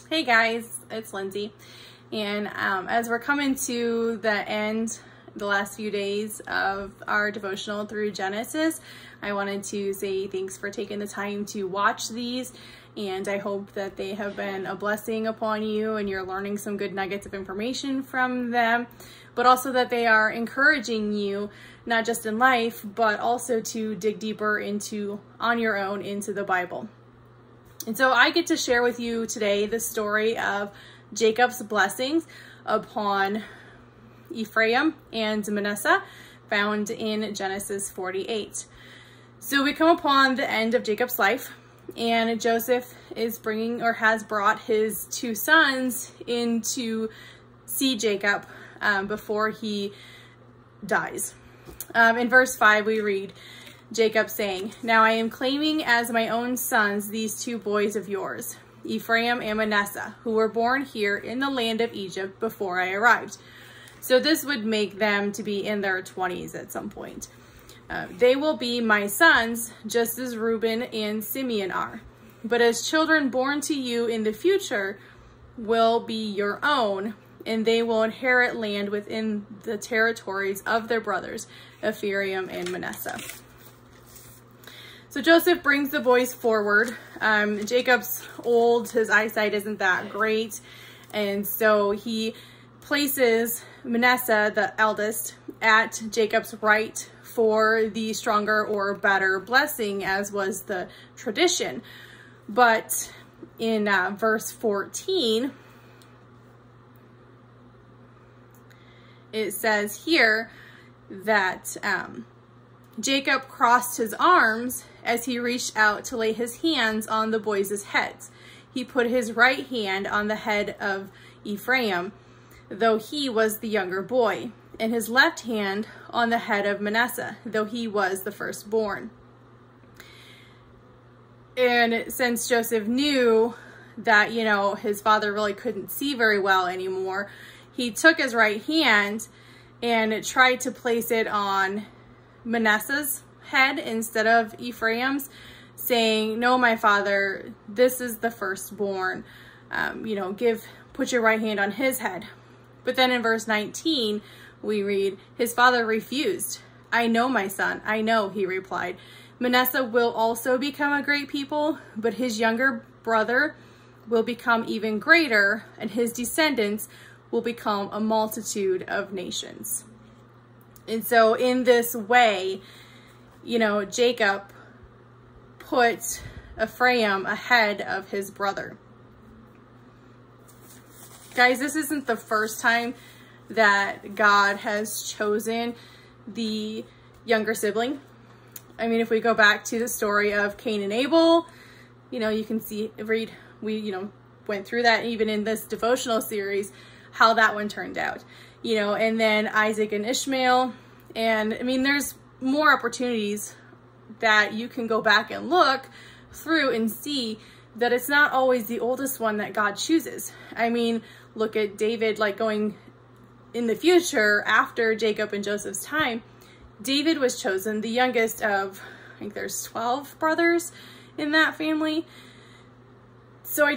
Hey guys, it's Lindsay, and as we're coming to the end, the last few days of our devotional through Genesis, I wanted to say thanks for taking the time to watch these, and I hope that they have been a blessing upon you and you're learning some good nuggets of information from them, but also that they are encouraging you, not just in life, but also to dig deeper on your own into the Bible. And so I get to share with you today the story of Jacob's blessings upon Ephraim and Manasseh, found in Genesis 48. So we come upon the end of Jacob's life, and Joseph is has brought his two sons in to see Jacob before he dies. In verse 5 we read, Jacob saying, "Now I am claiming as my own sons these two boys of yours, Ephraim and Manasseh, who were born here in the land of Egypt before I arrived." So this would make them to be in their 20s at some point. "They will be my sons, just as Reuben and Simeon are. But as children born to you in the future will be your own, and they will inherit land within the territories of their brothers, Ephraim and Manasseh." So Joseph brings the boys forward. Jacob's old, his eyesight isn't that great. And so he places Manasseh, the eldest, at Jacob's right for the stronger or better blessing, as was the tradition. But in verse 14, it says here that Jacob crossed his arms as he reached out to lay his hands on the boys' heads. He put his right hand on the head of Ephraim, though he was the younger boy, and his left hand on the head of Manasseh, though he was the firstborn. And since Joseph knew that, his father really couldn't see very well anymore, he took his right hand and tried to place it on Manasseh's head instead of Ephraim's, saying, "No, my father, this is the firstborn. Put your right hand on his head." But then in verse 19, we read, his father refused. "I know, my son, I know," he replied. "Manasseh will also become a great people, but his younger brother will become even greater, and his descendants will become a multitude of nations." And so in this way, Jacob put Ephraim ahead of his brother. Guys, this isn't the first time that God has chosen the younger sibling. I mean, if we go back to the story of Cain and Abel, you can we went through that even in this devotional series, how that one turned out. And then Isaac and Ishmael. And I mean, there's more opportunities that you can go back and look through and see that it's not always the oldest one that God chooses. I mean, look at David, going in the future after Jacob and Joseph's time. David was chosen the youngest of, I think there's 12 brothers in that family. So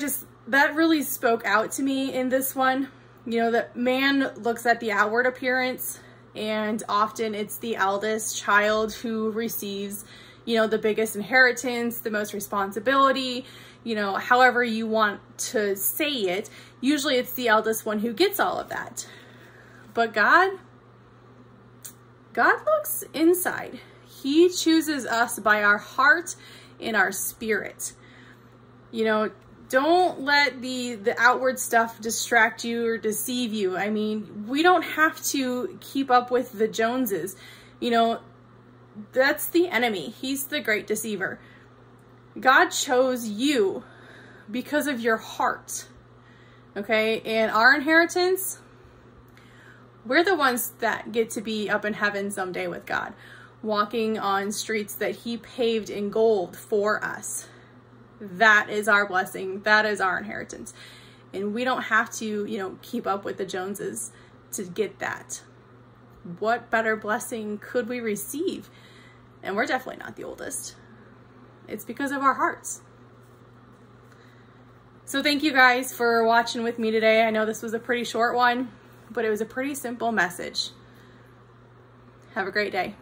that really spoke out to me in this one. That man looks at the outward appearance, and often it's the eldest child who receives, the biggest inheritance, the most responsibility, however you want to say it. Usually it's the eldest one who gets all of that. But God looks inside. He chooses us by our heart and our spirit. Don't let the outward stuff distract you or deceive you. I mean, we don't have to keep up with the Joneses. That's the enemy. He's the great deceiver. God chose you because of your heart. Okay? And our inheritance, we're the ones that get to be up in heaven someday with God, walking on streets that he paved in gold for us. That is our blessing. That is our inheritance. And we don't have to, keep up with the Joneses to get that. What better blessing could we receive? And we're definitely not the oldest. It's because of our hearts. So thank you guys for watching with me today. I know this was a pretty short one, but it was a pretty simple message. Have a great day.